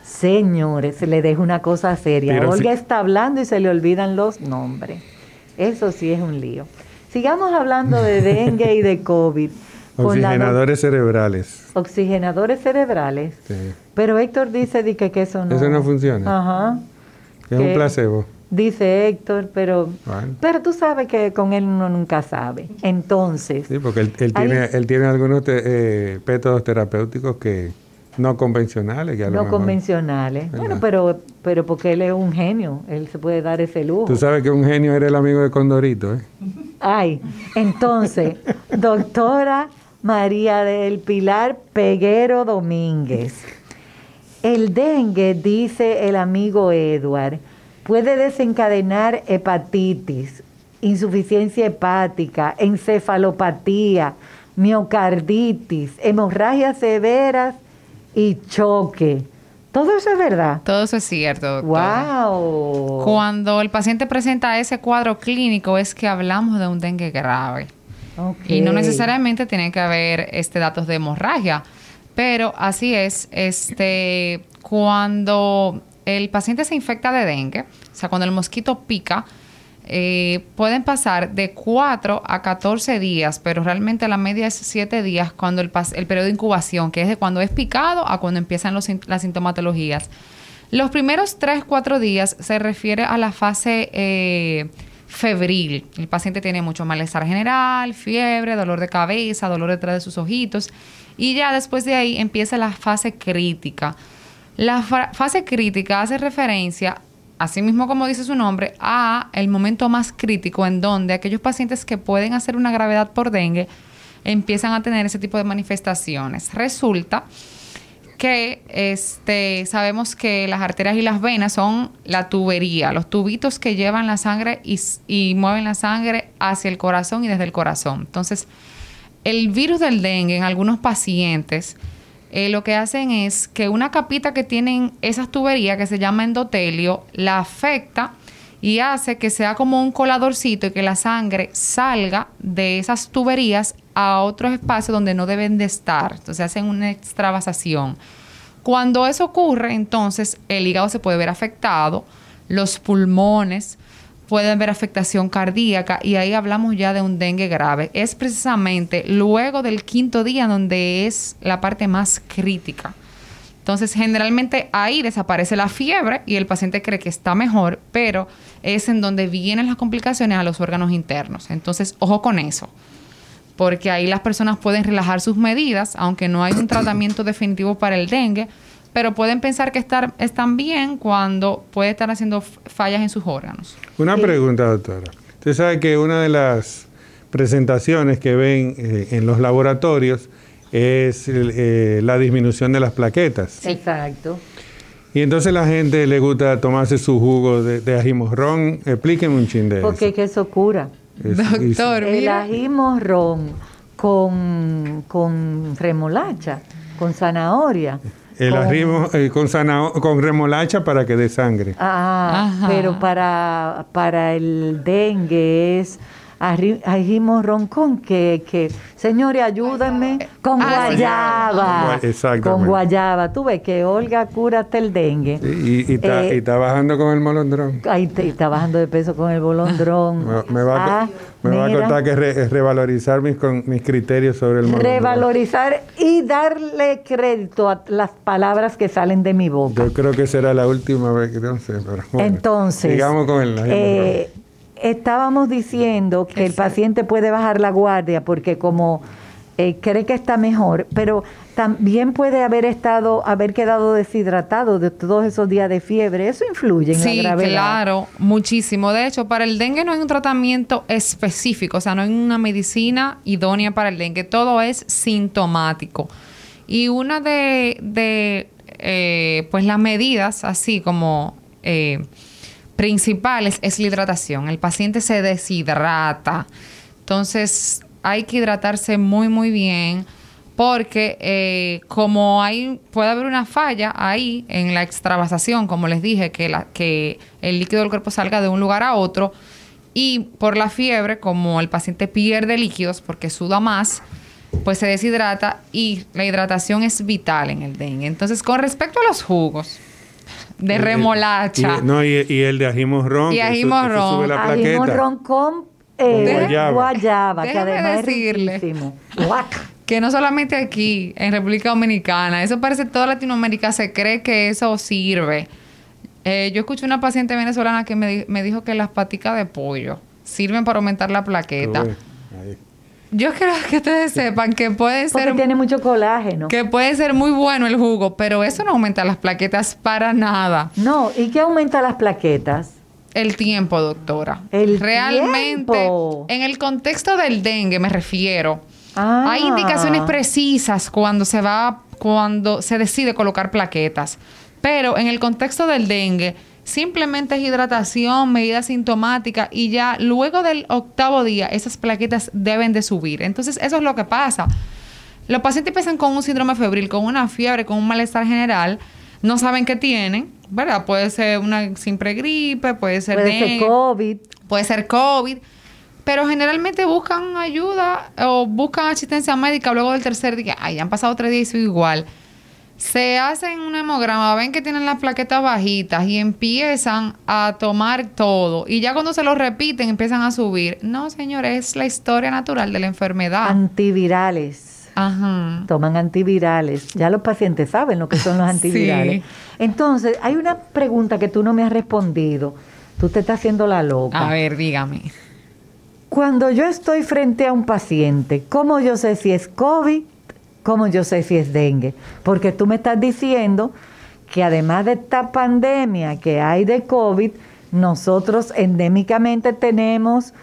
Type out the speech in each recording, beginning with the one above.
Señores, le dejo una cosa seria. Pero Olga está hablando y se le olvidan los nombres. Eso sí es un lío. Sigamos hablando de dengue y de COVID. Oxigenadores cerebrales. Oxigenadores cerebrales. Sí. Pero Héctor dice que eso no... Eso no funciona. Ajá. Es un placebo. Dice Héctor, pero tú sabes que con él uno nunca sabe. Entonces... Sí, porque él tiene algunos métodos terapéuticos que no convencionales. Que no convencionales. Bueno, pero porque él es un genio. Él se puede dar ese lujo. Tú sabes que un genio era el amigo de Condorito, ¿eh? Ay, entonces, doctora María del Pilar Peguero Domínguez. El dengue, dice el amigo Edward, puede desencadenar hepatitis, insuficiencia hepática, encefalopatía, miocarditis, hemorragias severas y choque. ¿Todo eso es verdad? Todo eso es cierto, doctora. ¡Wow! Cuando el paciente presenta ese cuadro clínico es que hablamos de un dengue grave. Okay. Y no necesariamente tiene que haber datos de hemorragia, pero así es. Cuando el paciente se infecta de dengue, o sea, cuando el mosquito pica, pueden pasar de 4 a 14 días, pero realmente la media es 7 días cuando el periodo de incubación, que es de cuando es picado a cuando empiezan las sintomatologías. Los primeros 3-4 días se refiere a la fase febril. El paciente tiene mucho malestar general, fiebre, dolor de cabeza, dolor detrás de sus ojitos, y ya después de ahí empieza la fase crítica. La fase crítica hace referencia, así mismo como dice su nombre, a el momento más crítico en donde aquellos pacientes que pueden hacer una gravedad por dengue empiezan a tener ese tipo de manifestaciones. Resulta que sabemos que las arterias y las venas son la tubería, los tubitos que llevan la sangre y mueven la sangre hacia el corazón y desde el corazón. Entonces, el virus del dengue en algunos pacientes lo que hacen es que una capita que tienen esas tuberías, que se llama endotelio, la afecta y hace que sea como un coladorcito y que la sangre salga de esas tuberías a otros espacios donde no deben de estar. Entonces hacen una extravasación. Cuando eso ocurre, entonces el hígado se puede ver afectado, los pulmones pueden ver afectación cardíaca y ahí hablamos ya de un dengue grave. Es precisamente luego del 5º día donde es la parte más crítica. Entonces, generalmente ahí desaparece la fiebre y el paciente cree que está mejor, pero es en donde vienen las complicaciones a los órganos internos. Entonces, ojo con eso, porque ahí las personas pueden relajar sus medidas, aunque no hay un tratamiento definitivo para el dengue, pero pueden pensar que están bien cuando puede estar haciendo fallas en sus órganos. Una pregunta, doctora. Usted sabe que una de las presentaciones que ven en los laboratorios es la disminución de las plaquetas. Exacto. Y entonces la gente le gusta tomarse su jugo de ají morrón. Explíqueme un chin de eso. Porque eso cura. Doctor, el ají morrón con remolacha, con zanahoria. El ají con remolacha para que dé sangre. Ajá. Pero para el dengue es ají morrón con que señores, ayúdenme, con guayaba. Exactamente. Con guayaba. Tú ves que Olga cura hasta el dengue. Sí, y está bajando con el molondrón. Ahí está bajando de peso con el bolondrón. Me va a contar que revalorizar mis criterios sobre el molondrón. Revalorizar y darle crédito a las palabras que salen de mi boca. Yo creo que será la última vez que no sé, pero bueno, entonces, sigamos con el estábamos diciendo que el paciente puede bajar la guardia porque como cree que está mejor, pero también puede haber quedado deshidratado de todos esos días de fiebre. ¿Eso influye en la gravedad? Sí, claro, muchísimo. De hecho, para el dengue no hay un tratamiento específico, o sea, no hay una medicina idónea para el dengue. Todo es sintomático. Y una de pues las medidas, así como principales, es la hidratación. El paciente se deshidrata. Entonces, hay que hidratarse muy, muy bien porque como puede haber una falla ahí en la extravasación, como les dije, que el líquido del cuerpo salga de un lugar a otro, y por la fiebre, como el paciente pierde líquidos porque suda más, pues se deshidrata y la hidratación es vital en el dengue. Entonces, con respecto a los jugos de remolacha. Y el de ají morrón. Y ají eso morrón. sube la Ají plaqueta. morrón con guayaba, que Déjame además decirle. es riquísimo. Guaca. Que no solamente aquí, en República Dominicana, eso parece que toda Latinoamérica se cree que eso sirve. Yo escuché una paciente venezolana que me dijo que las paticas de pollo sirven para aumentar la plaqueta. Ahí. Yo creo que ustedes sepan que puede Porque ser... tiene mucho colágeno. Que puede ser muy bueno el jugo, pero eso no aumenta las plaquetas para nada. No, ¿y qué aumenta las plaquetas? El tiempo, doctora. El Realmente, tiempo. en el contexto del dengue me refiero, Ah. hay indicaciones precisas cuando se decide colocar plaquetas. Pero en el contexto del dengue, simplemente es hidratación, medida sintomática y ya luego del 8º día esas plaquetas deben de subir. Entonces, eso es lo que pasa. Los pacientes empiezan con un síndrome febril, con una fiebre, con un malestar general, no saben qué tienen, ¿verdad? Puede ser una simple gripe, puede ser dengue, COVID. puede ser COVID, pero generalmente buscan ayuda o buscan asistencia médica luego del 3er día. Ay, han pasado 3 días y sigo igual. Se hacen un hemograma, ven que tienen las plaquetas bajitas y empiezan a tomar todo. Y ya cuando se lo repiten, empiezan a subir. No, señores, es la historia natural de la enfermedad. Antivirales. Ajá. Toman antivirales. Ya los pacientes saben lo que son los antivirales. Sí. Entonces, hay una pregunta que tú no me has respondido. Tú te estás haciendo la loca. A ver, dígame. Cuando yo estoy frente a un paciente, ¿cómo yo sé si es COVID? ¿Cómo yo sé si es dengue? Porque tú me estás diciendo que además de esta pandemia que hay de COVID, nosotros endémicamente tenemos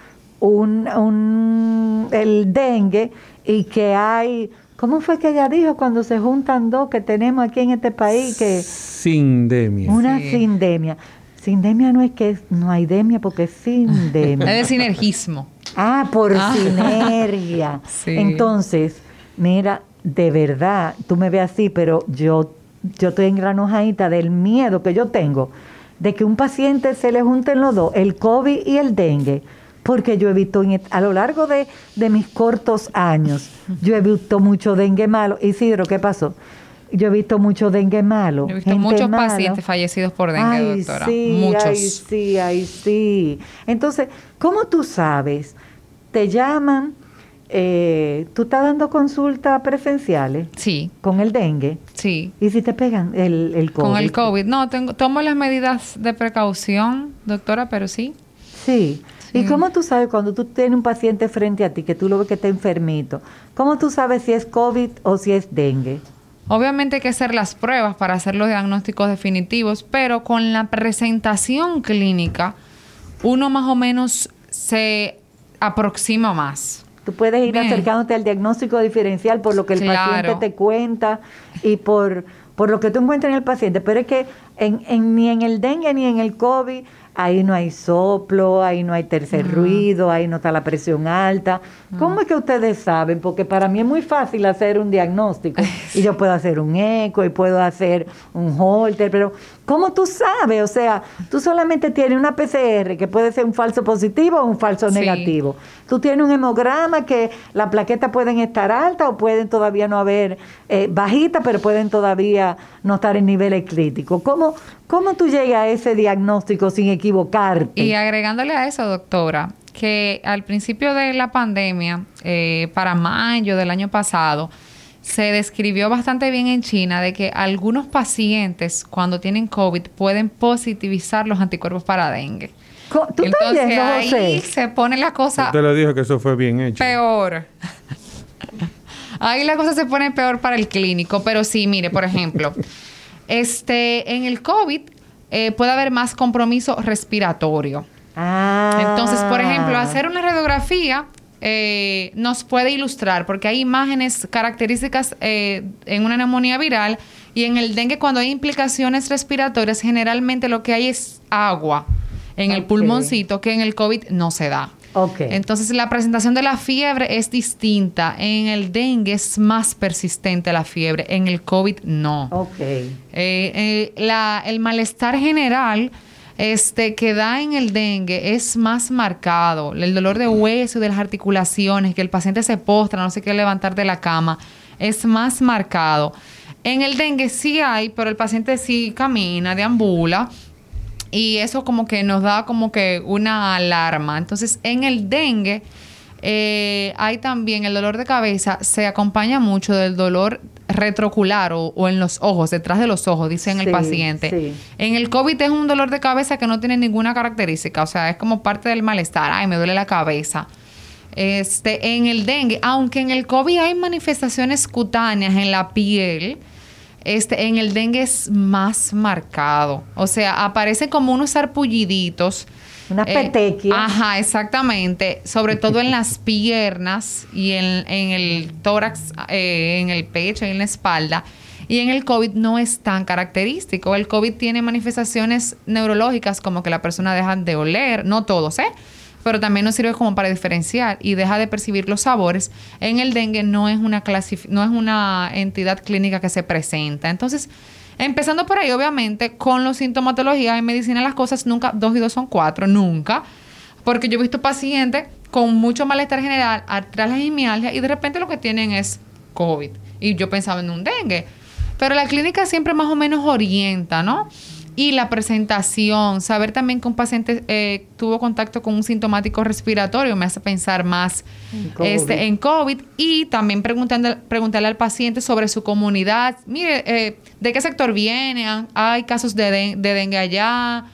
el dengue y que hay... ¿Cómo fue que ella dijo cuando se juntan dos que tenemos aquí en este país? Que Sindemia. una Sí. sindemia. Sindemia no es que no hay demia porque es sindemia. Es de sinergismo. Ah, por sinergia. Sí. Entonces, mira, de verdad, tú me ves así, pero yo estoy engranojadita del miedo que yo tengo de que un paciente se le junten los dos, el COVID y el dengue, porque yo he visto a lo largo de mis cortos años, yo he visto mucho dengue malo. Isidro, ¿qué pasó? Yo he visto mucho dengue malo. He visto gente muchos mala. pacientes fallecidos por dengue, Ay, doctora. Sí, Muchos. Ay, sí. Entonces, ¿cómo tú sabes? Te llaman, tú estás dando consultas presenciales Sí, con el dengue. sí. ¿Y si te pegan el COVID? Con el COVID. No, tomo las medidas de precaución, doctora, pero sí. Sí. ¿Y Sí. cómo tú sabes cuando tú tienes un paciente frente a ti, que tú lo ves que está enfermito? ¿Cómo tú sabes si es COVID o si es dengue? Obviamente hay que hacer las pruebas para hacer los diagnósticos definitivos, pero con la presentación clínica, uno más o menos se aproxima más. Tú puedes ir Bien. acercándote al diagnóstico diferencial por lo que el Claro. paciente te cuenta y por lo que tú encuentras en el paciente. Pero es que ni en el dengue ni en el COVID, ahí no hay soplo, ahí no hay tercer ruido, ahí no está la presión alta. ¿Cómo es que ustedes saben? Porque para mí es muy fácil hacer un diagnóstico y yo puedo hacer un eco y puedo hacer un Holter, pero ¿cómo tú sabes? O sea, tú solamente tienes una PCR que puede ser un falso positivo o un falso Sí. negativo. Tú tienes un hemograma que las plaquetas pueden estar altas o pueden todavía no haber bajitas, pero pueden todavía no estar en niveles críticos. ¿Cómo tú llegas a ese diagnóstico sin equivocarte? Y agregándole a eso, doctora, que al principio de la pandemia, para mayo del año pasado, se describió bastante bien en China de que algunos pacientes cuando tienen COVID pueden positivizar los anticuerpos para dengue. ¿Tú estás Entonces viendo, ahí José? se pone la cosa Usted lo dijo que eso fue bien hecho. peor. Ahí la cosa se pone peor para el clínico, pero sí, mire, por ejemplo, en el COVID puede haber más compromiso respiratorio. Entonces, por ejemplo, hacer una radiografía nos puede ilustrar, porque hay imágenes características en una neumonía viral y en el dengue cuando hay implicaciones respiratorias, generalmente lo que hay es agua en el pulmoncito, que en el COVID no se da. Ok. Entonces, la presentación de la fiebre es distinta. En el dengue es más persistente la fiebre, en el COVID no. Ok. El malestar general que da en el dengue es más marcado. El dolor de hueso y de las articulaciones, que el paciente se postra, no se quiere levantar de la cama, es más marcado. En el dengue sí hay, pero el paciente sí camina, deambula, y eso como que nos da como que una alarma. Entonces, en el dengue hay también el dolor de cabeza, se acompaña mucho del dolor retroocular o en los ojos, detrás de los ojos, dice en el paciente. Sí. En el COVID es un dolor de cabeza que no tiene ninguna característica, o sea, es como parte del malestar. Ay, me duele la cabeza. En el dengue, aunque en el COVID hay manifestaciones cutáneas en la piel, en el dengue es más marcado. O sea, aparecen como unos sarpulliditos. Unas petequias. Ajá, exactamente. Sobre todo en las piernas y en el tórax, en el pecho y en la espalda. Y en el COVID no es tan característico. El COVID tiene manifestaciones neurológicas como que la persona deja de oler, no todos, pero también nos sirve como para diferenciar y deja de percibir los sabores. En el dengue no es una entidad clínica que se presenta. Entonces, empezando por ahí, obviamente, con la sintomatología en medicina las cosas nunca, 2 y 2 son 4, nunca. Porque yo he visto pacientes con mucho malestar general, artralgia y mialgia, y de repente lo que tienen es COVID. Y yo pensaba en un dengue. Pero la clínica siempre más o menos orienta, ¿no? Y la presentación, saber también que un paciente tuvo contacto con un sintomático respiratorio me hace pensar más en COVID. Y también preguntarle al paciente sobre su comunidad. Mire, ¿de qué sector viene? ¿Hay casos de dengue allá?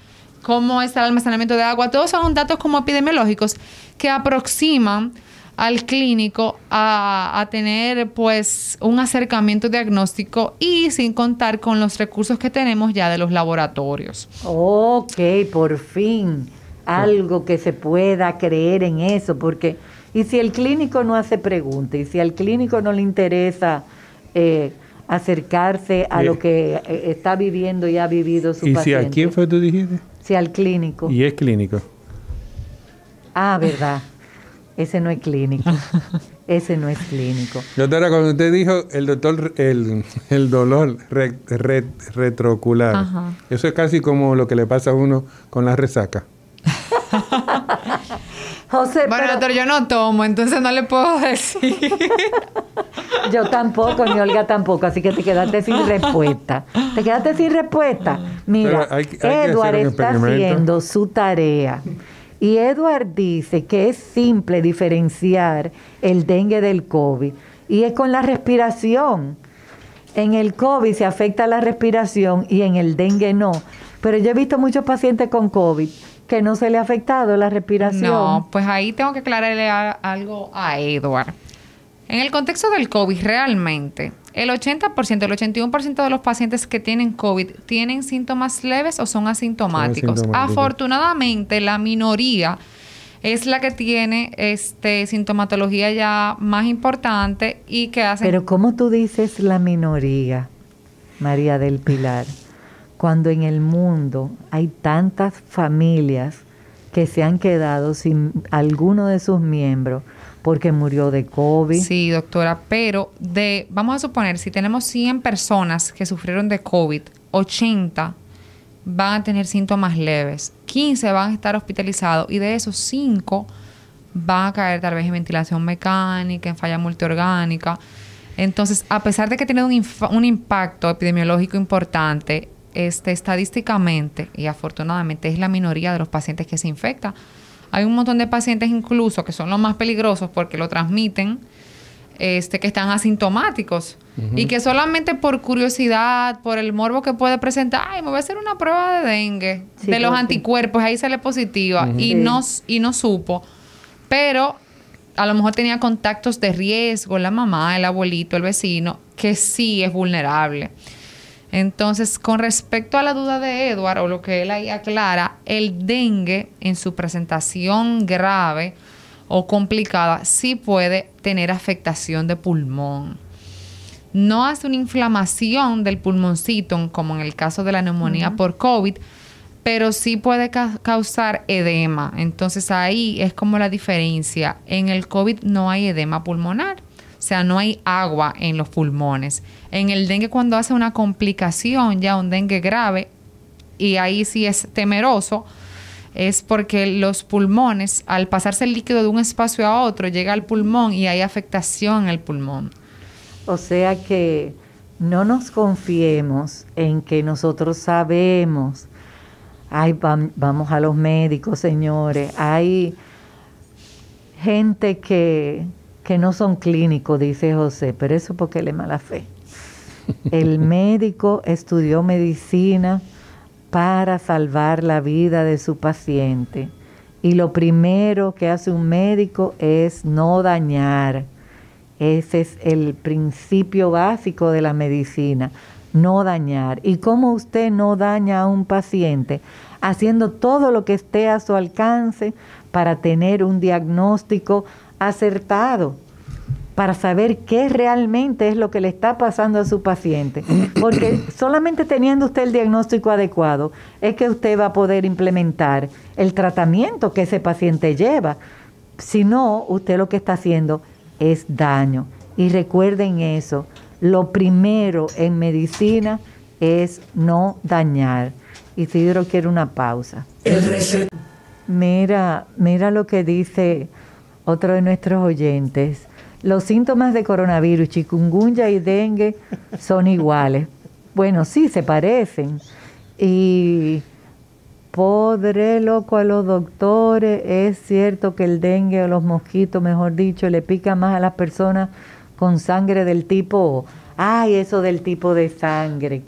¿Cómo está el almacenamiento de agua? Todos son datos como epidemiológicos que aproximan al clínico a tener pues un acercamiento diagnóstico y sin contar con los recursos que tenemos ya de los laboratorios. Ok, por fin algo que se pueda creer en eso, porque y si el clínico no hace preguntas y si al clínico no le interesa acercarse a lo que está viviendo y ha vivido su paciente. ¿Y si a quién fue tú dijiste? Si al clínico. Y es clínico. Ah, verdad. Ese no es clínico. Ese no es clínico. Doctora, cuando usted dijo el dolor retroocular, ajá, eso es casi como lo que le pasa a uno con la resaca. José, bueno, doctor, yo no tomo, entonces no le puedo decir. Yo tampoco, ni Olga tampoco, así que te quedaste sin respuesta. ¿Te quedaste sin respuesta? Mira, Edward está haciendo su tarea. Y Edward dice que es simple diferenciar el dengue del COVID. Y es con la respiración. En el COVID se afecta la respiración y en el dengue no. Pero yo he visto muchos pacientes con COVID que no se le ha afectado la respiración. No, pues ahí tengo que aclararle algo a Edward. En el contexto del COVID, realmente, el 80%, el 81% de los pacientes que tienen COVID tienen síntomas leves o son asintomáticos. Afortunadamente, la minoría es la que tiene sintomatología ya más importante y que hace... Pero ¿cómo tú dices la minoría, María del Pilar? Cuando en el mundo hay tantas familias que se han quedado sin alguno de sus miembros porque murió de COVID. Sí, doctora, pero vamos a suponer, si tenemos 100 personas que sufrieron de COVID, 80 van a tener síntomas leves, 15 van a estar hospitalizados y de esos 5 van a caer tal vez en ventilación mecánica, en falla multiorgánica. Entonces, a pesar de que tiene un impacto epidemiológico importante, estadísticamente y afortunadamente es la minoría de los pacientes que se infecta. Hay un montón de pacientes incluso que son los más peligrosos porque lo transmiten, que están asintomáticos y que solamente por curiosidad, por el morbo que puede presentar, ay, me voy a hacer una prueba de dengue, sí, de los anticuerpos, ahí sale positiva y no supo, pero a lo mejor tenía contactos de riesgo, la mamá, el abuelito, el vecino, que sí es vulnerable. Entonces, con respecto a la duda de Edward, o lo que él ahí aclara, el dengue en su presentación grave o complicada sí puede tener afectación de pulmón. No hace una inflamación del pulmoncito, como en el caso de la neumonía por COVID, pero sí puede causar edema. Entonces, ahí es como la diferencia. En el COVID no hay edema pulmonar. O sea, no hay agua en los pulmones. En el dengue, cuando hace una complicación, ya un dengue grave, y ahí sí es temeroso, es porque los pulmones, al pasarse el líquido de un espacio a otro, llega al pulmón y hay afectación en el pulmón. O sea que no nos confiemos en que nosotros sabemos. Ay, vamos a los médicos, señores. Hay gente que no son clínicos, dice José, pero eso porque le mala fe. El médico estudió medicina para salvar la vida de su paciente. Y lo primero que hace un médico es no dañar. Ese es el principio básico de la medicina, no dañar. ¿Y cómo usted no daña a un paciente? Haciendo todo lo que esté a su alcance para tener un diagnóstico acertado, para saber qué realmente es lo que le está pasando a su paciente. Porque solamente teniendo usted el diagnóstico adecuado es que usted va a poder implementar el tratamiento que ese paciente lleva. Si no, usted lo que está haciendo es daño. Y recuerden eso, lo primero en medicina es no dañar. Isidro quiere una pausa. Mira lo que dice otro de nuestros oyentes. Los síntomas de coronavirus, chikungunya y dengue son iguales. Bueno, sí, se parecen. Y podré loco a los doctores. Es cierto que el dengue o los mosquitos, mejor dicho, le pica más a las personas con sangre del tipo... Ay, eso del tipo de sangre.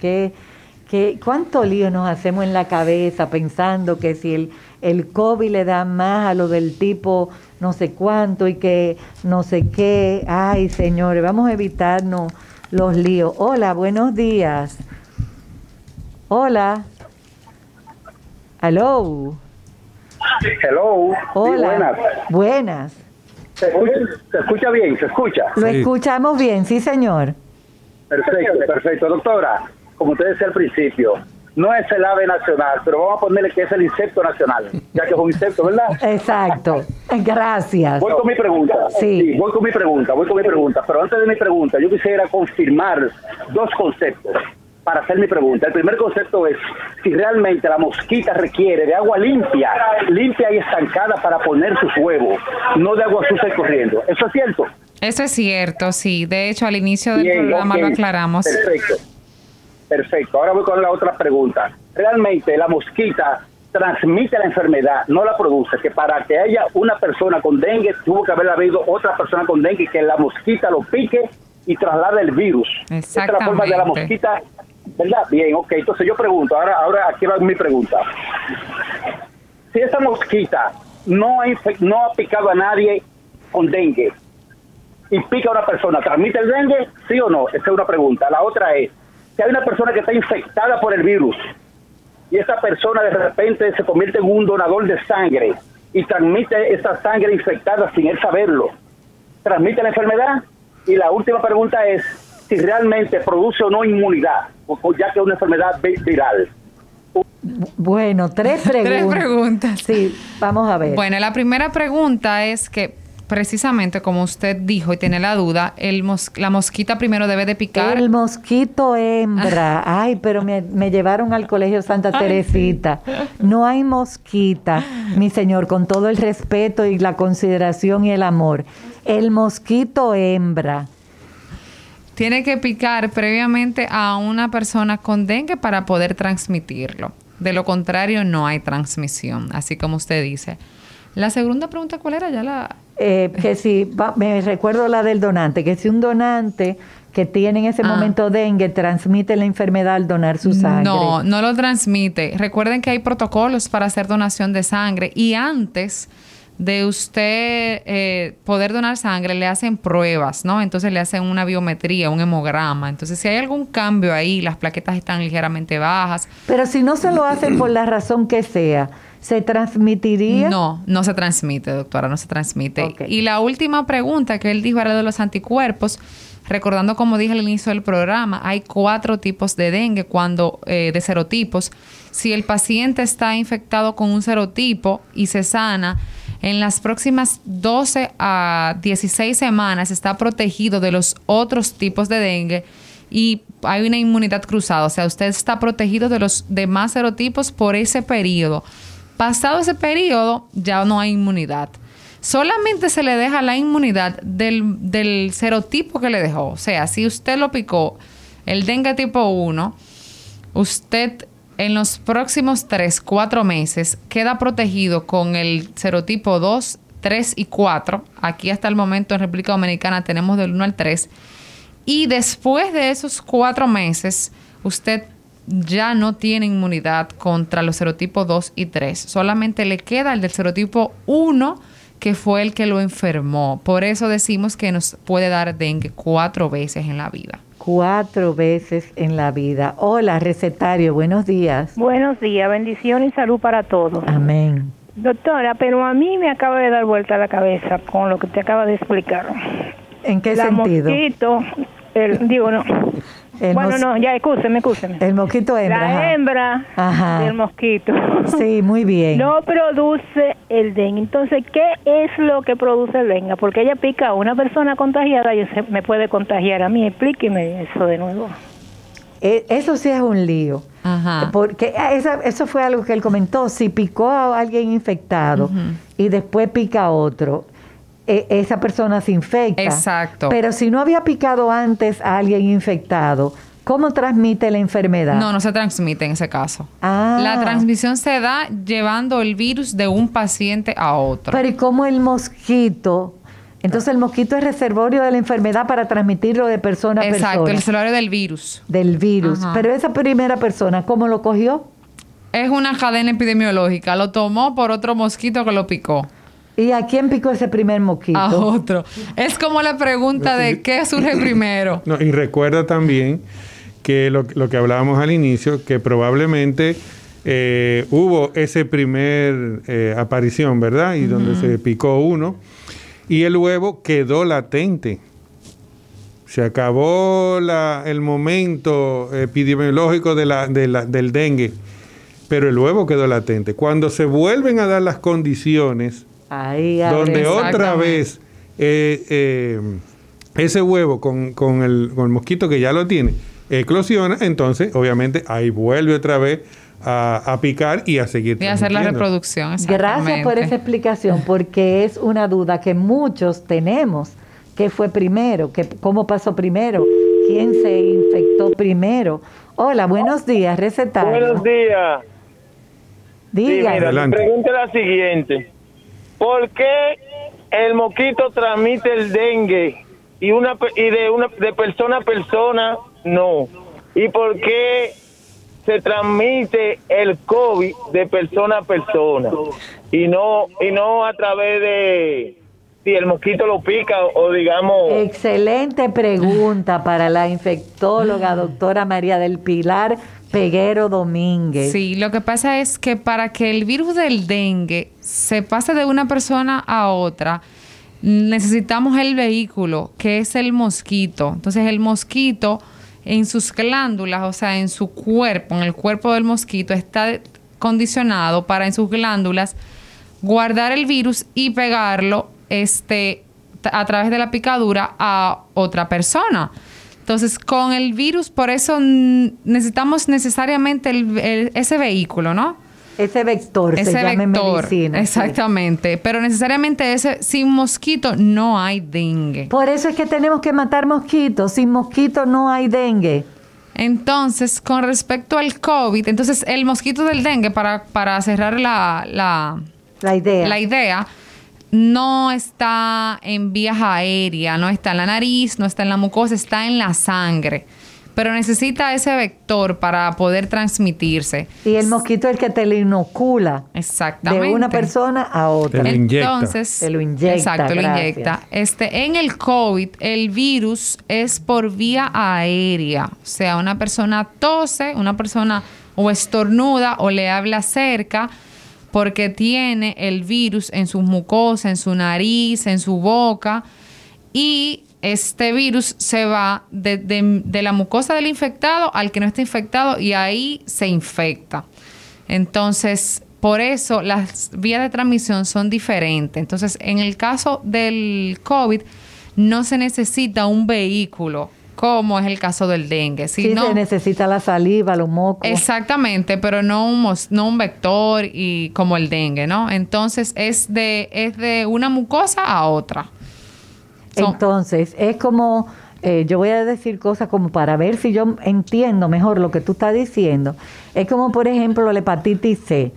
¿Cuánto lío nos hacemos en la cabeza pensando que si el COVID le da más a lo del tipo no sé cuánto y que no sé qué? Ay, señores, vamos a evitarnos los líos. Hola, buenos días. Hola. Hello. Hello. Hola. Sí, buenas. ¿Se escucha bien? ¿Se escucha? Lo escuchamos bien, sí, señor. Perfecto. Doctora, como usted decía al principio, no es el ave nacional, pero vamos a ponerle que es el insecto nacional, ya que es un insecto, ¿verdad? Exacto. Gracias. Voy con mi pregunta. Sí. Voy con mi pregunta. Pero antes de mi pregunta, yo quisiera confirmar dos conceptos para hacer mi pregunta. El primer concepto es si realmente la mosquita requiere de agua limpia y estancada para poner sus huevos, no de agua sucia y corriendo. ¿Eso es cierto? Eso es cierto, sí. De hecho, al inicio del programa lo aclaramos. Perfecto. Ahora voy con la otra pregunta. Realmente la mosquita transmite la enfermedad, no la produce. Que para que haya una persona con dengue, tuvo que haber habido otra persona con dengue, que la mosquita lo pique y traslade el virus. Esa es la forma de la mosquita, ¿verdad? Bien, ok. Entonces yo pregunto, ahora aquí va mi pregunta. Si esa mosquita no ha picado a nadie con dengue y pica a una persona, ¿transmite el dengue? ¿Sí o no? Esa es una pregunta. La otra es, si hay una persona que está infectada por el virus y esa persona de repente se convierte en un donador de sangre y transmite esa sangre infectada sin él saberlo, ¿transmite la enfermedad? Y la última pregunta es si realmente produce o no inmunidad, ya que es una enfermedad viral. Bueno, tres preguntas. Sí, vamos a ver. Bueno, la primera pregunta es que precisamente como usted dijo y tiene la duda, la mosquita primero debe de picar. El mosquito hembra. Ay, pero me llevaron al colegio Santa Teresita. No hay mosquita, mi señor, con todo el respeto y la consideración y el amor. El mosquito hembra tiene que picar previamente a una persona con dengue para poder transmitirlo. De lo contrario, no hay transmisión, así como usted dice. La segunda pregunta, ¿cuál era? Que si, me recuerdo la del donante, que si un donante que tiene en ese momento dengue transmite la enfermedad al donar su sangre. No lo transmite. Recuerden que hay protocolos para hacer donación de sangre y antes de usted poder donar sangre le hacen pruebas, ¿no? Entonces le hacen una biometría, un hemograma. Entonces si hay algún cambio ahí, las plaquetas están ligeramente bajas. Pero si no se lo hacen por la razón que sea, ¿se transmitiría? No se transmite, doctora, no se transmite. Okay. Y la última pregunta que él dijo era de los anticuerpos. Recordando, como dije al inicio del programa, hay 4 tipos de dengue de serotipos. Si el paciente está infectado con un serotipo y se sana, en las próximas 12 a 16 semanas está protegido de los otros tipos de dengue y hay una inmunidad cruzada. O sea, usted está protegido de los demás serotipos por ese periodo. Pasado ese periodo, ya no hay inmunidad. Solamente se le deja la inmunidad del serotipo que le dejó. O sea, si usted lo picó el dengue tipo 1, usted en los próximos 3, 4 meses queda protegido con el serotipo 2, 3 y 4. Aquí hasta el momento en República Dominicana tenemos del 1 al 3. Y después de esos 4 meses, usted ya no tiene inmunidad contra los serotipos 2 y 3. Solamente le queda el del serotipo 1, que fue el que lo enfermó. Por eso decimos que nos puede dar dengue 4 veces en la vida. 4 veces en la vida. Hola, recetario, buenos días. Buenos días, bendición y salud para todos. Amén. Doctora, pero a mí me acaba de dar vuelta la cabeza con lo que te acaba de explicar. ¿En qué sentido? Mosquito, escúcheme. El mosquito hembra. La hembra del mosquito. Sí, muy bien. No produce el dengue. Entonces, ¿qué es lo que produce el dengue? Porque ella pica a una persona contagiada y me puede contagiar a mí. Explíqueme eso de nuevo. Eso sí es un lío. Ajá. Porque eso fue algo que él comentó. Si picó a alguien infectado y después pica a otro, esa persona se infecta. Exacto. Pero si no había picado antes a alguien infectado, ¿cómo transmite la enfermedad? No se transmite en ese caso. Ah. La transmisión se da llevando el virus de un paciente a otro. Pero ¿y cómo el mosquito? Entonces el mosquito es reservorio de la enfermedad para transmitirlo de persona a persona. Exacto, el reservorio del virus. Del virus. Ajá. Pero esa primera persona, ¿cómo lo cogió? Es una cadena epidemiológica. Lo tomó por otro mosquito que lo picó. ¿Y a quién picó ese primer mosquito? A otro. Es como la pregunta de ¿qué surge primero? No, y recuerda también que lo que hablábamos al inicio, que probablemente hubo ese primer aparición, ¿verdad? Y donde se picó uno, y el huevo quedó latente. Se acabó el momento epidemiológico del dengue, pero el huevo quedó latente. Cuando se vuelven a dar las condiciones, donde otra vez ese huevo con el mosquito que ya lo tiene eclosiona, entonces obviamente ahí vuelve otra vez a picar y a seguir y hacer la reproducción. Gracias por esa explicación, porque es una duda que muchos tenemos. ¿Qué fue primero? ¿Cómo pasó primero? ¿Quién se infectó primero? Hola, buenos días, recetario. Buenos días. Diga. Sí, mira, mi pregunta es la siguiente. ¿Por qué el mosquito transmite el dengue de persona a persona no? ¿Y por qué se transmite el COVID de persona a persona y no a través de si el mosquito lo pica o digamos? Excelente pregunta para la infectóloga doctora María del Pilar Peguero Domínguez. Sí, lo que pasa es que para que el virus del dengue se pase de una persona a otra, necesitamos el vehículo, que es el mosquito. Entonces, el mosquito en sus glándulas, o sea, en su cuerpo, en el cuerpo del mosquito, está condicionado para en sus glándulas guardar el virus y pegarlo a través de la picadura a otra persona. Entonces, con el virus, por eso necesitamos necesariamente ese vehículo, ¿no? Ese vector, se llama en medicina. Exactamente. Sí. Pero necesariamente sin mosquito no hay dengue. Por eso es que tenemos que matar mosquitos. Sin mosquito no hay dengue. Entonces, con respecto al COVID, entonces el mosquito del dengue, para cerrar la idea, no está en vías aéreas, no está en la nariz, no está en la mucosa, está en la sangre. Pero necesita ese vector para poder transmitirse. Y el mosquito es el que te lo inocula. Exactamente. De una persona a otra. Te lo inyecta. Entonces, te lo inyecta. Exacto, lo inyecta. En el COVID, el virus es por vía aérea. O sea, una persona tose, una persona o estornuda o le habla cerca porque tiene el virus en sus mucosas, en su nariz, en su boca, y este virus se va de la mucosa del infectado al que no está infectado y ahí se infecta. Entonces, por eso las vías de transmisión son diferentes. Entonces, en el caso del COVID, no se necesita un vehículo como es el caso del dengue. Sí, se necesita la saliva, los mocos. Exactamente, pero no un vector y como el dengue, ¿no? Entonces es de una mucosa a otra. Entonces, es como, yo voy a decir cosas como para ver si yo entiendo mejor lo que tú estás diciendo. Es como, por ejemplo, la hepatitis C,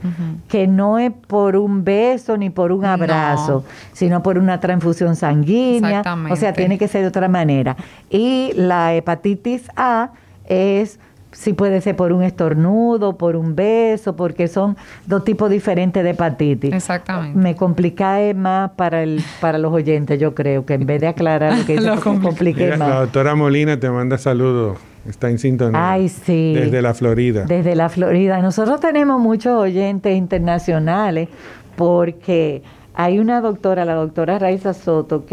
que no es por un beso ni por un abrazo, sino por una transfusión sanguínea. O sea, tiene que ser de otra manera. Y la hepatitis A es... Sí puede ser por un estornudo, por un beso, porque son dos tipos diferentes de hepatitis. Exactamente. Me complica más para los oyentes, yo creo, que en vez de aclarar lo que dice, compliqué más. La doctora Molina te manda saludos, está en sintonía. Ay, sí. Desde la Florida. Desde la Florida. Nosotros tenemos muchos oyentes internacionales porque hay una doctora, la doctora Raiza Soto,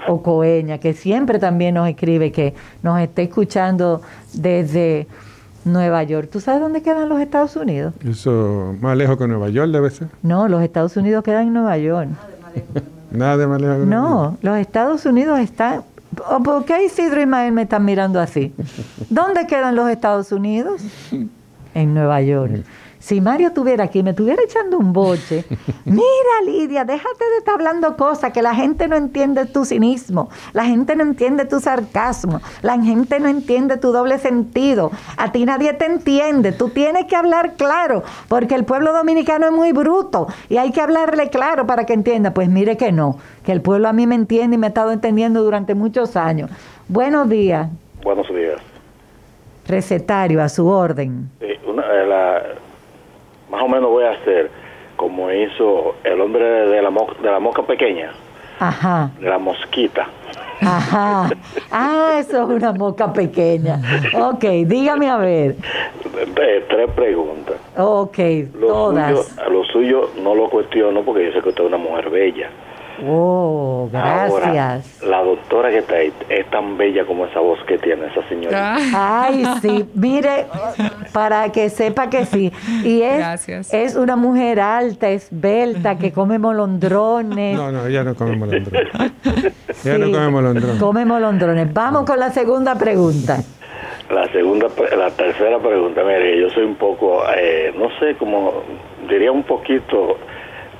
Ocoeña, que siempre también nos escribe, que nos está escuchando desde Nueva York. ¿Tú sabes dónde quedan los Estados Unidos? Eso, más lejos que Nueva York debe ser. No, los Estados Unidos quedan en Nueva York. Nada de más lejos que Nueva York. No, los Estados Unidos están... ¿Por qué Isidro y Ismael me están mirando así? ¿Dónde quedan los Estados Unidos? En Nueva York. Si Mario estuviera aquí, me estuviera echando un boche. Mira, Lidia, déjate de estar hablando cosas que la gente no entiende tu cinismo, la gente no entiende tu sarcasmo, la gente no entiende tu doble sentido. A ti nadie te entiende. Tú tienes que hablar claro, porque el pueblo dominicano es muy bruto y hay que hablarle claro para que entienda. Pues mire que no, que el pueblo a mí me entiende y me ha estado entendiendo durante muchos años. Buenos días. Buenos días. Recetario, a su orden. Más o menos voy a hacer como hizo el hombre de la mosca pequeña. Ajá. De la mosquita. Ajá. Ah, eso es una mosca pequeña. Ok, dígame a ver. 3 preguntas. Ok, todas. Lo suyo no lo cuestiono porque yo sé que usted es una mujer bella. Oh, gracias. Ahora, la doctora que está ahí es tan bella como esa voz que tiene esa señora. Ay, sí, mire, para que sepa que sí. Y es una mujer alta, esbelta, que come molondrones. No, ella no come molondrones. Ella no come molondrones. Come molondrones. Vamos con la segunda pregunta. La tercera pregunta, mire, yo soy un poco, no sé, como diría un poquito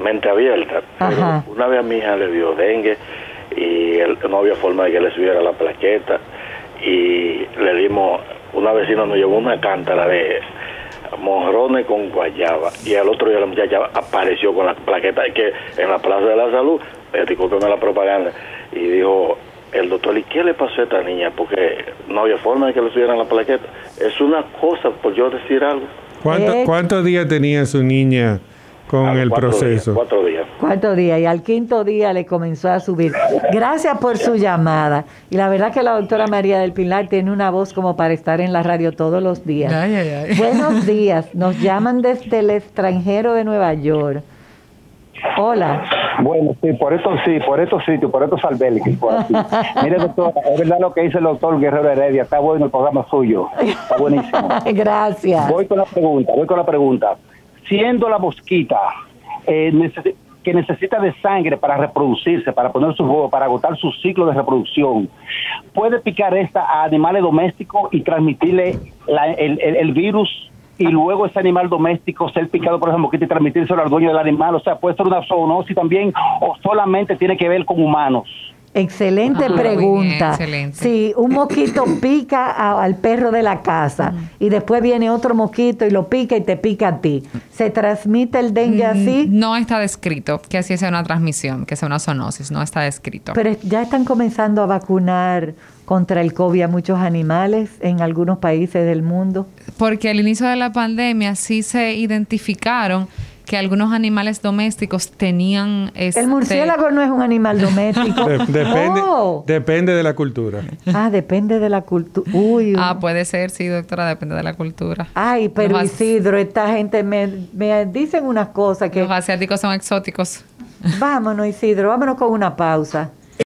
mente abierta, pero una vez a mi hija le dio dengue y no había forma de que le subiera la plaqueta y le dimos, una vecina nos llevó una cántara de morrones con guayaba y al otro día la muchacha apareció con la plaqueta que en la Plaza de la Salud, discúlpeme la propaganda, y dijo el doctor, ¿y qué le pasó a esta niña? Porque no había forma de que le subieran la plaqueta. Es una cosa, por yo decir algo. ¿Cuántos días tenía su niña con el proceso? 4 días. 4 días, y al 5.º día le comenzó a subir. Gracias por su llamada. Y la verdad que la doctora María del Pilar tiene una voz como para estar en la radio todos los días. Ay. Buenos días, nos llaman desde el extranjero de Nueva York. Hola. Bueno, sí, por estos sitios, por estos albergues. Mire, doctor, es verdad lo que dice el doctor Guerrero Heredia, está bueno el programa suyo, está buenísimo. Gracias. Voy con la pregunta. Siendo la mosquita que necesita de sangre para reproducirse, para poner sus huevos, para agotar su ciclo de reproducción, ¿puede picar esta a animales domésticos y transmitirle el virus y luego ese animal doméstico ser picado por esa mosquita y transmitírselo al dueño del animal? O sea, ¿puede ser una zoonosis también o solamente tiene que ver con humanos? Excelente pregunta. Excelente. Si un mosquito pica al perro de la casa y después viene otro mosquito y lo pica y te pica a ti, ¿se transmite el dengue así? No está descrito que así sea una transmisión, que sea una zoonosis, no está descrito. Pero ya están comenzando a vacunar contra el COVID a muchos animales en algunos países del mundo. Porque al inicio de la pandemia sí se identificaron que algunos animales domésticos tenían... El murciélago no es un animal doméstico. Depende de la cultura. Depende de la cultura. Puede ser, sí, doctora, depende de la cultura. Ay, pero Isidro, esta gente me dicen unas cosas que... Los asiáticos son exóticos. Vámonos, Isidro, vámonos con una pausa.